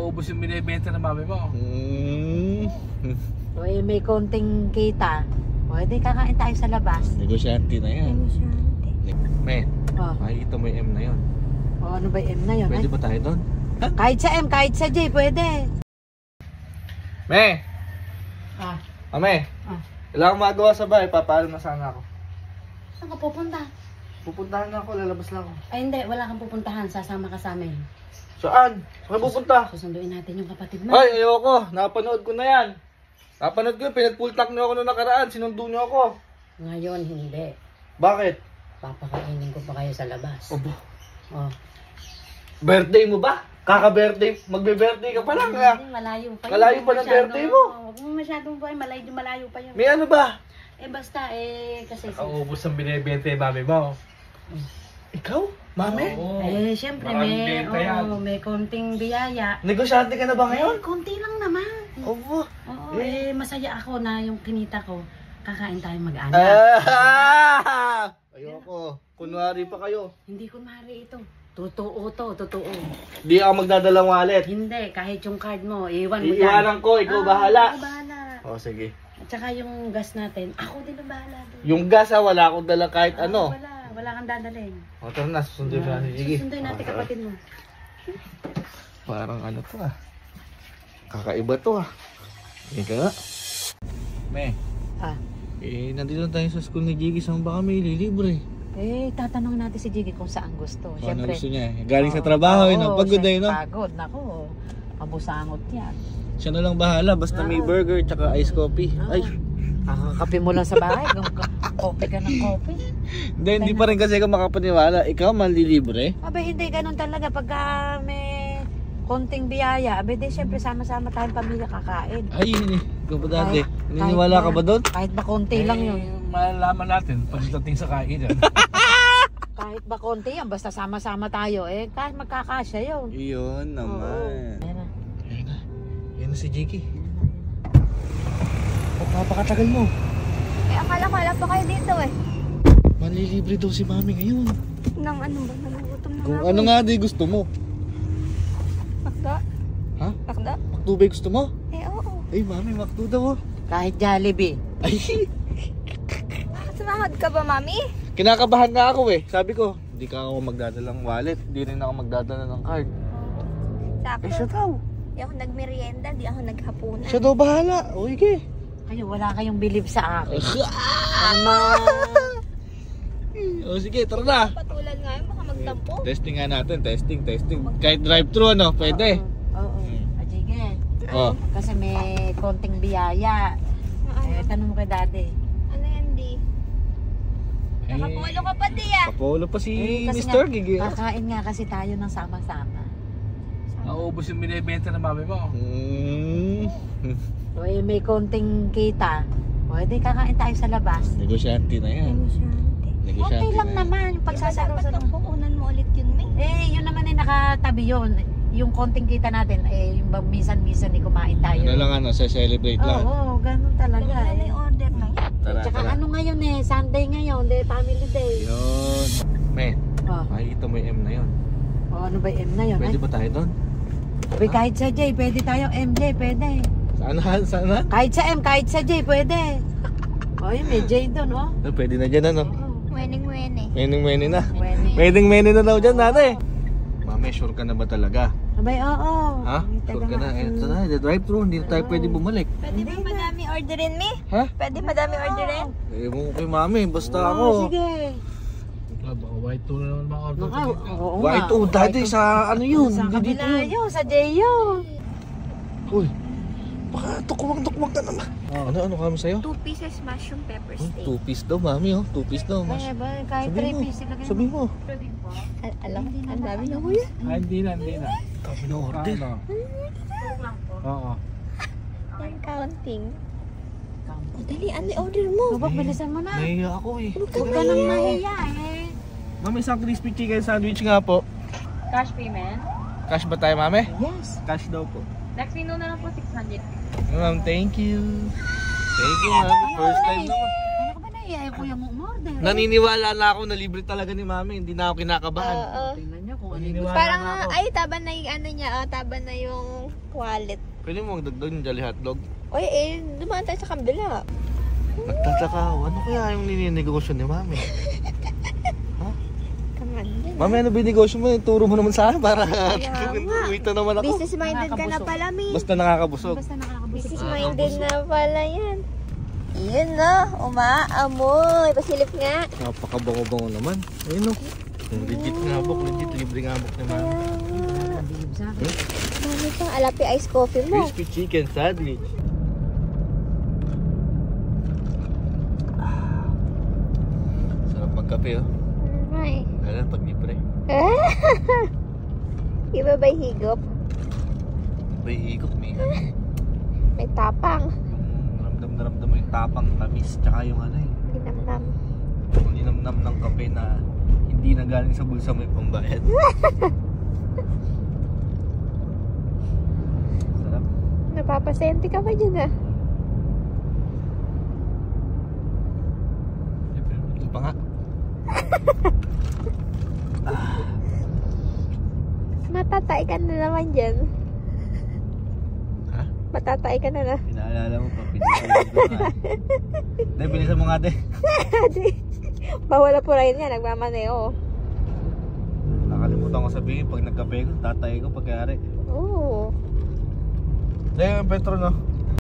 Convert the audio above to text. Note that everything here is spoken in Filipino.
Nauubos yung binibenta ng mami mo. O may konting kita. O di kakain tayo sa labas. Negosyante na yan. Me, makikita mo yung M na yun. O ano ba yung M na yun? Pwede ba tayo doon? Kahit sa M, kahit sa J, pwede. Me! Ame! Wala akong magawa sa bahay, papaalam na sana ako. Saan ka pupunta? Pupuntahan na ako, lalabas lang ako. Ay hindi, wala kang pupuntahan. Sasama ka sa amin. Saan? Saan pupunta? Susunduin natin yung kapatid mo. Ay, ayoko. Napanood ko na yan. Napanood ko yun. Pinag-full-tack niyo ako noong nakaraan. Sinundo niyo ako. Ngayon, hindi. Bakit? Papakainin ko pa kayo sa labas. Obo. Oh. Birthday mo ba? Kaka-birthday. Magbe-birthday ka pa lang ha? Hindi, malayo pa yun. Malayo pa ng birthday mo. Huwag mo masyadong buhay. Malayo pa yun. May ano ba? Basta, kasi... Nauubos ang binibenta yung mami mo. Ikaw? Mami? Oo. Siyempre, Maraming benta yan. may konting biyaya. Negosyante ka na ba ngayon? Konti lang naman. Opo. Oo, masaya ako na yung kinita ko. Kakain tayo mag-anak. Ayoko. Kunwari pa kayo. Hindi ko mari ito. Totoo to, totoo. Di ako magdadalang wallet. Hindi, kahit yung card mo, iwan mo Iiwanan ko, ikaw bahala. Ako bahala. O sige. At saka yung gas natin, ako din ang bahala doon. Yung gas ha, wala akong dala kahit ano. Wala kang dadalhin. O tara na, susunduin mo natin. Sige. Susunduin natin kapatid mo. Parang ano to kakaiba to Ika nga. Me. Nandito tayo sa school ni Jiggy. Saan ba kami ililibre? Tatanungin natin si Jiggy kung saan gusto. Ano Siyempre, gusto niya? Galing sa trabaho, pagod na yun, no? Pagod, nako. Abusangot yan. Siya na lang bahala, basta may burger tsaka ice coffee. Ay, Kakakape mo lang sa bahay. Kope ka ng kope. hindi pa rin kasi ako makapaniwala. Ikaw manlilibre? Abay, hindi. Ganun talaga. Pagka may konting biyaya, abay, di syempre sama-sama tayong pamilya kakain. Ay, ikaw ba dati? Naniniwala ka ba doon? Kahit ba konti lang yun. Malalaman natin pagdating sa kainan. Kahit ba konti yan, basta sama-sama tayo. Kahit magkakasya yun. Iyon naman. Ayan na. Yan na si Jiggy. Napakatagal mo. Akala ko wala pa kayo dito Manlilibre daw si Mami ngayon. Nang ano ba? Nagugutom na Kung nga ano nga di gusto mo. Makda? Ha? Makda? Makdo ba gusto mo? Oo. Ay, Mami, Makdo daw Kahit Jollibee. Ay, Sumahod ka ba, Mami? kinakabahan na ako Sabi ko, hindi ka ako magdadalang wallet. Hindi rin ako magdadala ng card. Sakto. Siya daw. Di ako nagmerienda, di ako naghapunan. Siya daw bahala. O, ike. Kayo, wala kayong believe sa akin. O, sige, tara na. Patulan nga yun, baka magtampo. Testing nga natin. Testing. Kahit drive-thru, pwede. Oo. Ajige. Oh. Kasi may konting biyaya. Tanong mo kay daddy. Ano yan, di? Nakapulo ka pa, di Papolo pa si Kasi Mr. nga, Gigi. kakain nga kasi tayo ng sama-sama. Nauubos yung binibenta ng mami mo. O may konting kita. O di kakain tayo sa labas. Negosyante na yan. Okay lang naman yung Dapat pagsasalo-salo. nang puunan mo ulit yun, May. Yun naman nakatabi yun. Yung konting kita natin, yung minsan-minsan kumain tayo. Ano lang sa-celebrate lang. Oo, ganun talaga. Ano yung order na yan? Tara, Tsaka tara. ano ngayon Sunday ngayon, family day. Yun. Me, Oh. makikita mo yung M na yun. Ano ba yung M na yun? Pwede ba tayo doon? Kahit sa J, pwede tayo MJ, pwede. Saan na? Kahit sa M, kahit sa J, pwede. Yun, may J doon, Pwede na dyan, ano? Wening-wene. Mening na. Pwede. Mening na daw dyan, dati. Mami, sure ka na ba talaga? Abay, oo. Ha? Sure ka na? Ito na, drive-thru. Hindi na tayo pwede bumalik. Pwede ba madami orderin, Mi? Ha? Pwede madami orderin? Ewan ko kay Mami, basta ako. Sige. Baka white tool na naman mga order. Oo White nga. dati sa ano yun? Sa Hindi dito kabila yun. yun, sa J yun. Uy, baka tukumang ka naman. Ano kami sa'yo? 2 pieces mushroom pepper steak. 2 piece daw, Mami, 2 piece daw. Kahit 3 pieces lang. Sabi mo. Alam, ang dami na kuya. Hindi na. Dami na order. Oo. Yung counting. O dali, ano order mo? Lubak, bilisan mo na. Nahiya ako Huwag ka nang mahiya Mami, isang crispy chicken sandwich nga po. Cash payment? Cash ba tayo, Mami? Yes. Cash daw po. Next menu na lang po, 600. Ma'am, thank you. Thank you, Mami. First time naman. Ano ka ba na iya? Kuya mo umorder. Naniniwala na ako na libre talaga ni Mami. Hindi na ako kinakabahan. Tingnan nyo kung Maniniwala Parang, nga ako. ay, taba na yung ano niya, oh, taba na yung wallet. Pwede mo magdagdag yung Jolly Hotdog. Oy, dumaan tayo sa kabila. Nagtataka ako, ano kaya yung nininegosyo ni Mami? Kaman din. Mami, ano binegosyo mo? Turo mo naman sa akin para nga. kumita naman ako. Business-minded ka na pala, Mi. Basta nakakabusog. Basta nakakabusog. Business-minded na pala yan. Yun no, umaamoy. Pasilip nga. Napakabango-bango naman. Ayun o. Legit nga bok, legit. Libre nga bok ni Mami. Bilib sa akin. Mami pang alapi ice coffee mo. Crispy chicken sandwich. Sarap magkape oh. Ay. Lalo pag libre. Iba ba'y higop? May higop, may May tapang. yung ramdam na ramdam mo yung tapang, tamis, tsaka yung ano eh. Ginamnam. Yung linamnam ng kape na hindi na galing sa bulsa mo yung pambayad. Sarap. Napapasente ka ba dyan ah? Ito pa nga. Matatay ka na naman dyan. Ha? Matatay ka na na. Pinaalala mo pa, pinaalala ko nga. Dahil bilisan mo nga din. Bawal na po rin yan, nagmamaneo. Nakalimutan ko sabihin, pag nagkape ko, tatay ko pagkayari. Oo. Dahil yung Petro no?